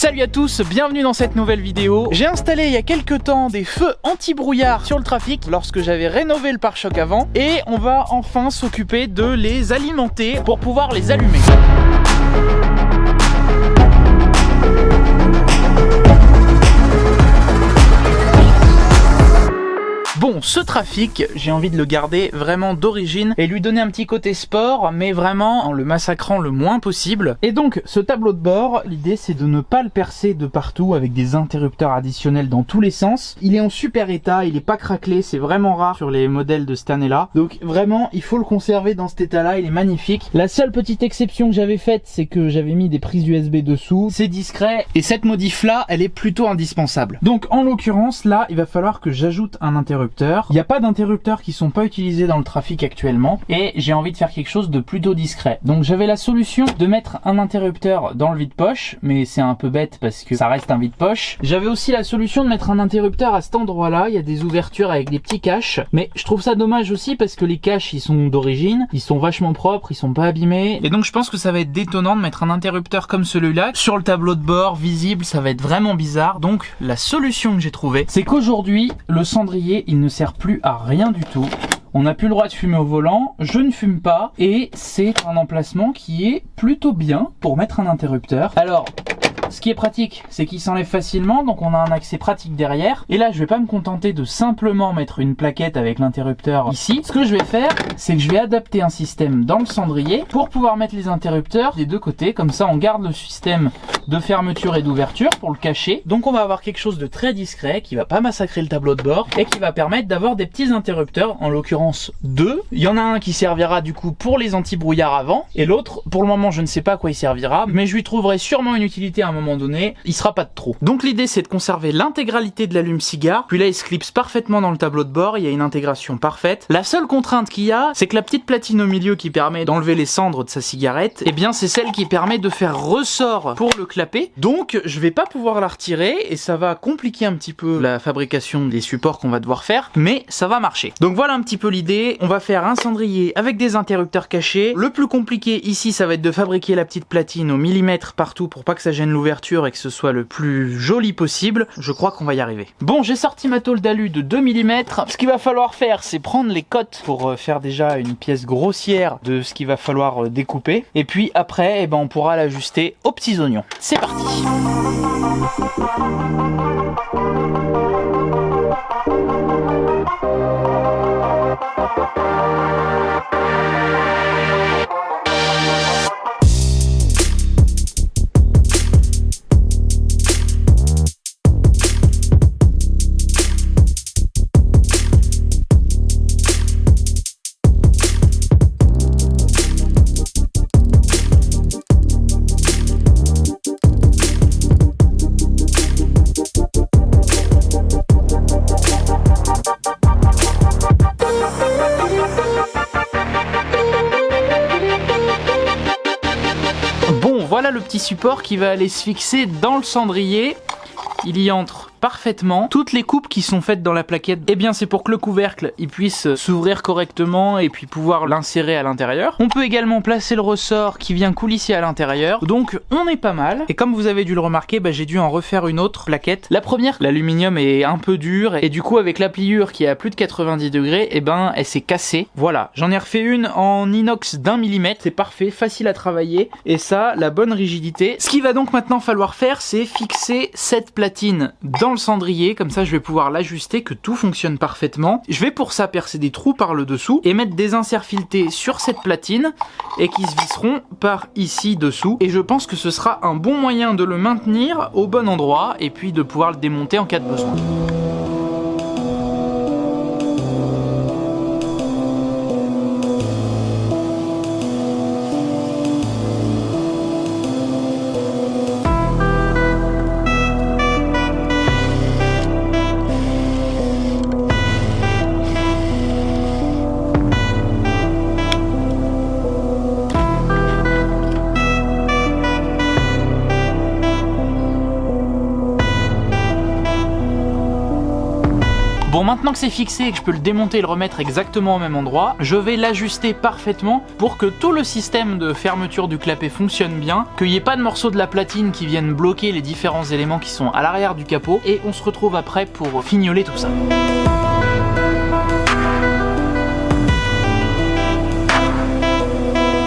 Salut à tous, bienvenue dans cette nouvelle vidéo. J'ai installé il y a quelques temps des feux anti-brouillard sur le trafic lorsque j'avais rénové le pare-choc avant et on va enfin s'occuper de les alimenter pour pouvoir les allumer. Bon, ce trafic, j'ai envie de le garder vraiment d'origine et lui donner un petit côté sport, mais vraiment en le massacrant le moins possible. Et donc, ce tableau de bord, l'idée c'est de ne pas le percer de partout avec des interrupteurs additionnels dans tous les sens. Il est en super état, il est pas craquelé, c'est vraiment rare sur les modèles de cette année-là. Donc vraiment, il faut le conserver dans cet état-là, il est magnifique. La seule petite exception que j'avais faite, c'est que j'avais mis des prises USB dessous. C'est discret et cette modif-là, elle est plutôt indispensable. Donc en l'occurrence, là, il va falloir que j'ajoute un interrupteur. Il n'y a pas d'interrupteurs qui sont pas utilisés dans le trafic actuellement et j'ai envie de faire quelque chose de plutôt discret. Donc j'avais la solution de mettre un interrupteur dans le vide-poche, mais c'est un peu bête parce que ça reste un vide-poche. J'avais aussi la solution de mettre un interrupteur à cet endroit-là, il y a des ouvertures avec des petits caches, mais je trouve ça dommage aussi parce que les caches ils sont d'origine, ils sont vachement propres, ils sont pas abîmés et donc je pense que ça va être détonnant de mettre un interrupteur comme celui-là sur le tableau de bord visible, ça va être vraiment bizarre. Donc la solution que j'ai trouvée, c'est qu'aujourd'hui le cendrier il ne sert plus à rien du tout. On n'a plus le droit de fumer au volant, je ne fume pas et c'est un emplacement qui est plutôt bien pour mettre un interrupteur. Alors, ce qui est pratique, c'est qu'il s'enlève facilement, donc on a un accès pratique derrière. Et là, je vais pas me contenter de simplement mettre une plaquette avec l'interrupteur ici. Ce que je vais faire, c'est que je vais adapter un système dans le cendrier pour pouvoir mettre les interrupteurs des deux côtés. Comme ça, on garde le système de fermeture et d'ouverture pour le cacher. Donc on va avoir quelque chose de très discret qui va pas massacrer le tableau de bord et qui va permettre d'avoir des petits interrupteurs, en l'occurrence deux. Il y en a un qui servira du coup pour les anti-brouillards avant et l'autre, pour le moment, je ne sais pas à quoi il servira, mais je lui trouverai sûrement une utilité à un moment donné, il sera pas de trop. Donc l'idée c'est de conserver l'intégralité de l'allume-cigare, puis là il se clipse parfaitement dans le tableau de bord, il y a une intégration parfaite. La seule contrainte qu'il y a, c'est que la petite platine au milieu qui permet d'enlever les cendres de sa cigarette, eh bien c'est celle qui permet de faire ressort pour le clapper. Donc je vais pas pouvoir la retirer et ça va compliquer un petit peu la fabrication des supports qu'on va devoir faire, mais ça va marcher. Donc voilà un petit peu l'idée, on va faire un cendrier avec des interrupteurs cachés. Le plus compliqué ici ça va être de fabriquer la petite platine au millimètre partout pour pas que ça gêne l'ouverture et que ce soit le plus joli possible. Je crois qu'on va y arriver. Bon, j'ai sorti ma tôle d'alu de 2 mm. Ce qu'il va falloir faire, c'est prendre les cotes pour faire déjà une pièce grossière de ce qu'il va falloir découper. Et puis après, eh ben, on pourra l'ajuster aux petits oignons. C'est parti. Voilà le petit support qui va aller se fixer dans le cendrier. Il y entre parfaitement. Toutes les coupes qui sont faites dans la plaquette, eh bien c'est pour que le couvercle il puisse s'ouvrir correctement et puis pouvoir l'insérer à l'intérieur. On peut également placer le ressort qui vient coulisser à l'intérieur. Donc on est pas mal. Et comme vous avez dû le remarquer, j'ai dû en refaire une autre plaquette. La première, l'aluminium est un peu dur et du coup avec la pliure qui est à plus de 90 degrés, eh ben elle s'est cassée. Voilà, j'en ai refait une en inox d'1 mm. C'est parfait, facile à travailler et ça, la bonne rigidité. Ce qu'il va donc maintenant falloir faire, c'est fixer cette platine dans le cendrier, comme ça je vais pouvoir l'ajuster, que tout fonctionne parfaitement. Je vais pour ça percer des trous par le dessous et mettre des inserts filetés sur cette platine et qui se visseront par ici dessous, et je pense que ce sera un bon moyen de le maintenir au bon endroit et puis de pouvoir le démonter en cas de besoin. maintenant que c'est fixé et que je peux le démonter et le remettre exactement au même endroit, je vais l'ajuster parfaitement pour que tout le système de fermeture du clapet fonctionne bien, qu'il n'y ait pas de morceaux de la platine qui viennent bloquer les différents éléments qui sont à l'arrière du capot, et on se retrouve après pour fignoler tout ça.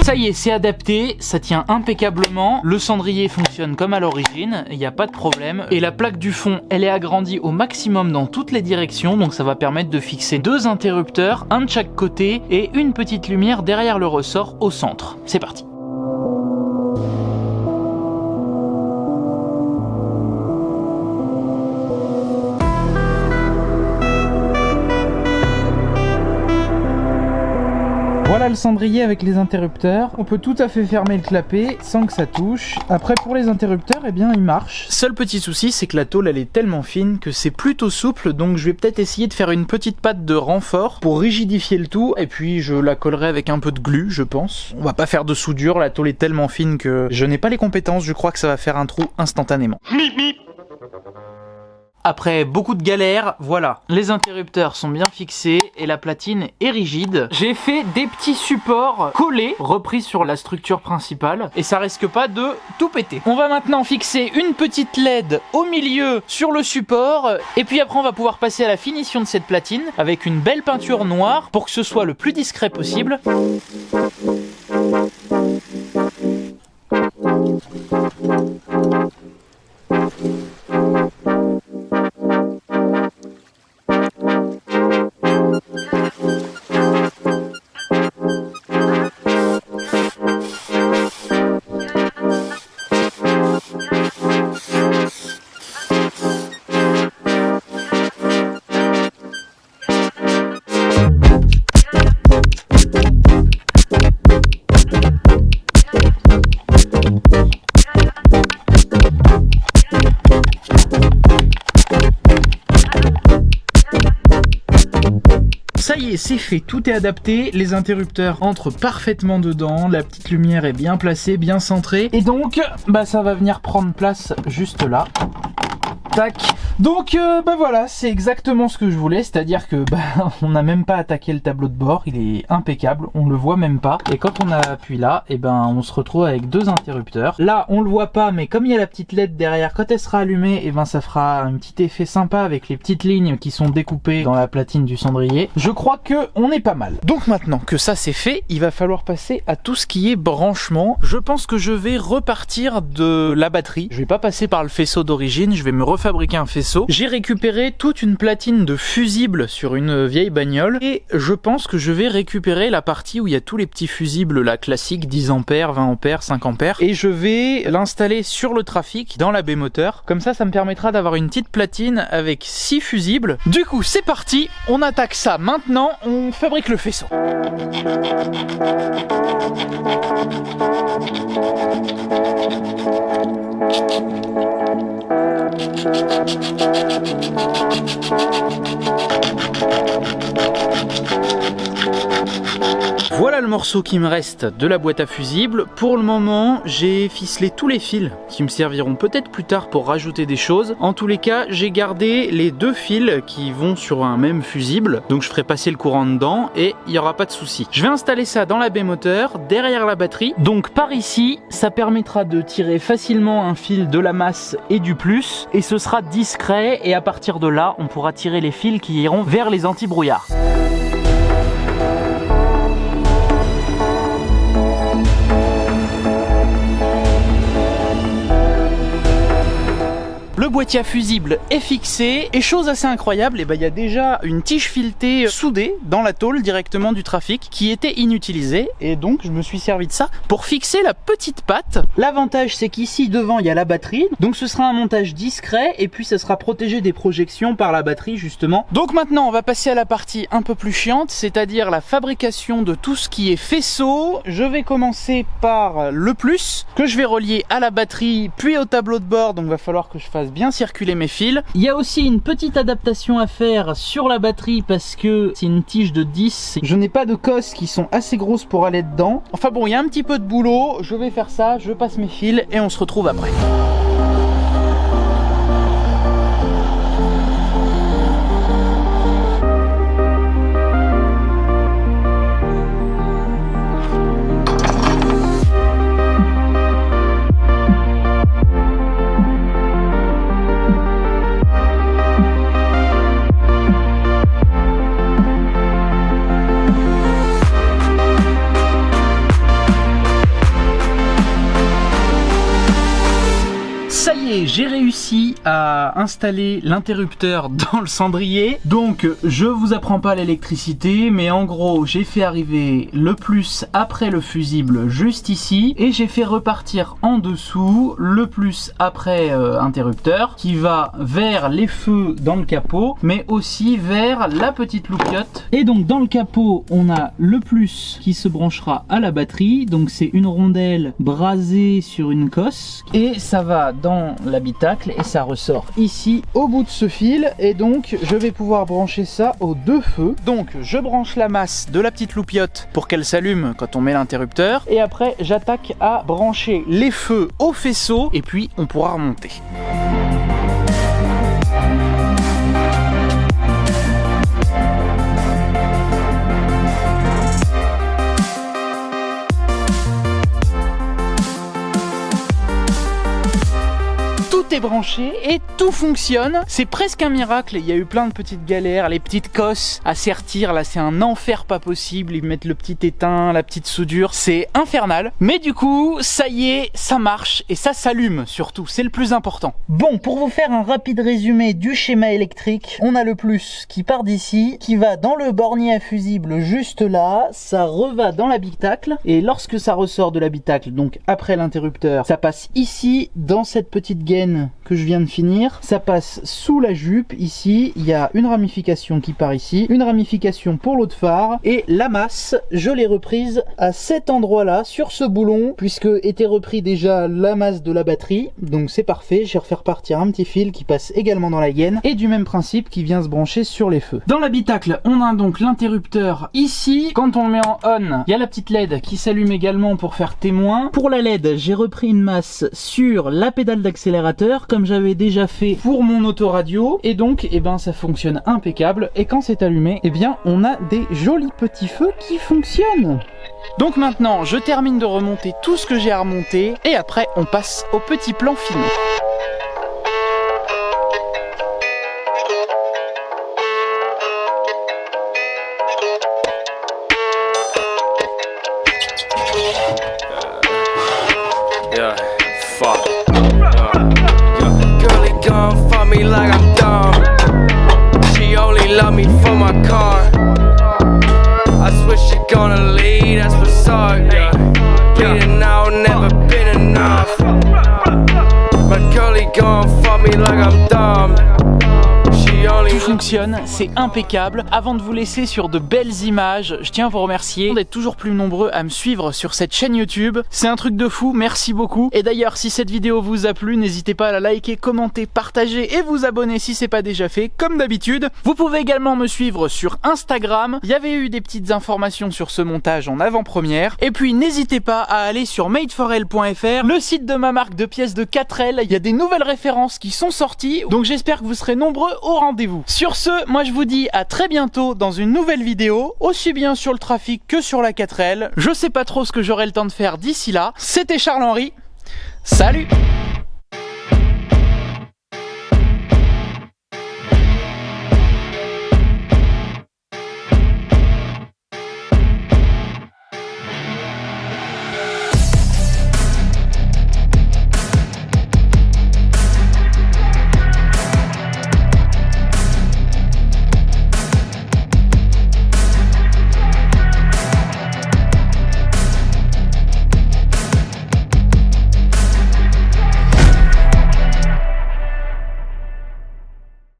Ça y est, c'est adapté, ça tient impeccablement, le cendrier fonctionne comme à l'origine, il n'y a pas de problème, et la plaque du fond, elle est agrandie au maximum dans toutes les directions, donc ça va permettre de fixer 2 interrupteurs, un de chaque côté, et une petite lumière derrière le ressort au centre. C'est parti. Voilà le cendrier avec les interrupteurs. On peut tout à fait fermer le clapet sans que ça touche. Après pour les interrupteurs, eh bien il marche. Seul petit souci, c'est que la tôle elle est tellement fine que c'est plutôt souple, donc je vais peut-être essayer de faire une petite patte de renfort pour rigidifier le tout, et puis je la collerai avec un peu de glu, je pense. On va pas faire de soudure, la tôle est tellement fine que je n'ai pas les compétences, je crois que ça va faire un trou instantanément. Après beaucoup de galères, voilà, les interrupteurs sont bien fixés et la platine est rigide. J'ai fait des petits supports collés, repris sur la structure principale, et ça risque pas de tout péter. On va maintenant fixer une petite LED au milieu sur le support, et puis après on va pouvoir passer à la finition de cette platine avec une belle peinture noire pour que ce soit le plus discret possible. Ça y est, c'est fait, tout est adapté, les interrupteurs entrent parfaitement dedans, la petite lumière est bien placée, bien centrée, et donc, bah ça va venir prendre place juste là. Tac. Donc bah voilà, c'est exactement ce que je voulais, c'est-à-dire que bah on n'a même pas attaqué le tableau de bord, il est impeccable, on le voit même pas, et quand on appuie là, et ben on se retrouve avec 2 interrupteurs. Là on le voit pas, mais comme il y a la petite LED derrière, quand elle sera allumée, et ben ça fera un petit effet sympa avec les petites lignes qui sont découpées dans la platine du cendrier. Je crois que on est pas mal. Donc maintenant que ça c'est fait, il va falloir passer à tout ce qui est branchement. Je pense que je vais repartir de la batterie, je vais pas passer par le faisceau d'origine, je vais me refabriquer un faisceau. J'ai récupéré toute une platine de fusibles sur une vieille bagnole, et je pense que je vais récupérer la partie où il y a tous les petits fusibles là classiques, 10 ampères, 20 ampères, 5 ampères, et je vais l'installer sur le trafic dans la B-moteur. Comme ça me permettra d'avoir une petite platine avec 6 fusibles. Du coup c'est parti, on attaque ça maintenant, on fabrique le faisceau. Voilà le morceau qui me reste de la boîte à fusibles. Pour le moment, j'ai ficelé tous les fils qui me serviront peut-être plus tard pour rajouter des choses. En tous les cas, j'ai gardé les 2 fils qui vont sur un même fusible. Donc je ferai passer le courant dedans et il n'y aura pas de souci. Je vais installer ça dans la B-moteur, derrière la batterie. Donc par ici, ça permettra de tirer facilement un fil de la masse et du plus. Et ce sera discret, et à partir de là, on pourra tirer les fils qui iront vers les anti-brouillards. Le boîtier à fusible est fixé, et chose assez incroyable, il y a déjà une tige filetée soudée dans la tôle directement du trafic qui était inutilisée, et donc je me suis servi de ça pour fixer la petite patte. L'avantage c'est qu'ici devant il y a la batterie, donc ce sera un montage discret, et puis ça sera protégé des projections par la batterie justement. Donc maintenant on va passer à la partie un peu plus chiante, c'est-à-dire la fabrication de tout ce qui est faisceau. Je vais commencer par le plus, que je vais relier à la batterie puis au tableau de bord, donc il va falloir que je fasse bien circuler mes fils. Il y a aussi une petite adaptation à faire sur la batterie parce que c'est une tige de 10. Je n'ai pas de cosses qui sont assez grosses pour aller dedans. Enfin bon, il y a un petit peu de boulot. Je vais faire ça, je passe mes fils et on se retrouve après. y est, j'ai réussi à installer l'interrupteur dans le cendrier. Donc je vous apprends pas l'électricité, mais en gros j'ai fait arriver le plus après le fusible juste ici, et j'ai fait repartir en dessous le plus après interrupteur qui va vers les feux dans le capot, mais aussi vers la petite loupiote. Et donc dans le capot on a le plus qui se branchera à la batterie, donc c'est une rondelle brasée sur une cosse, et ça va dans l'habitacle et ça ressort ici au bout de ce fil. Et donc je vais pouvoir brancher ça aux deux feux. Donc je branche la masse de la petite loupiote pour qu'elle s'allume quand on met l'interrupteur, et après j'attaque à brancher les feux au faisceau et puis on pourra remonter. Tout est branché et tout fonctionne. C'est presque un miracle. Il y a eu plein de petites galères, les petites cosses à sertir. Là, c'est un enfer pas possible. Ils mettent le petit étain, la petite soudure. C'est infernal. Mais du coup, ça y est, ça marche et ça s'allume surtout. C'est le plus important. Bon, pour vous faire un rapide résumé du schéma électrique, on a le plus qui part d'ici, qui va dans le bornier à fusible juste là. Ça reva dans l'habitacle. Et lorsque ça ressort de l'habitacle, donc après l'interrupteur, ça passe ici dans cette petite gaine que je viens de finir. Ça passe sous la jupe ici, il y a une ramification qui part ici, une ramification pour l'eau de phare, et la masse je l'ai reprise à cet endroit là sur ce boulon, puisque était repris déjà la masse de la batterie, donc c'est parfait. J'ai refait repartir un petit fil qui passe également dans la gaine, et du même principe qui vient se brancher sur les feux. Dans l'habitacle on a donc l'interrupteur ici. Quand on le met en on, il y a la petite LED qui s'allume également pour faire témoin. Pour la LED j'ai repris une masse sur la pédale d'accélérateur comme j'avais déjà fait pour mon autoradio, et donc ça fonctionne impeccable. Et quand c'est allumé, on a des jolis petits feux qui fonctionnent. Donc maintenant je termine de remonter tout ce que j'ai à remonter, et après on passe au petit plan fini. Like I'm dumb. She only love me for my car. I swear she gonna leave, that's bizarre. Yeah. Bleeding out, never been enough. My girlie gon' fuck me like I'm dumb. Tout fonctionne, c'est impeccable. Avant de vous laisser sur de belles images, je tiens à vous remercier d'être toujours plus nombreux à me suivre sur cette chaîne YouTube. C'est un truc de fou, merci beaucoup. Et d'ailleurs, si cette vidéo vous a plu, n'hésitez pas à la liker, commenter, partager et vous abonner si c'est pas déjà fait, comme d'habitude. Vous pouvez également me suivre sur Instagram. Il y avait eu des petites informations sur ce montage en avant-première. Et puis n'hésitez pas à aller sur madeforelle.fr, le site de ma marque de pièces de 4L. Il y a des nouvelles références qui sont sorties, donc j'espère que vous serez nombreux au rendez-vous. Sur ce, moi je vous dis à très bientôt dans une nouvelle vidéo, aussi bien sur le trafic que sur la 4L. Je sais pas trop ce que j'aurai le temps de faire d'ici là. C'était Charles-Henri. Salut!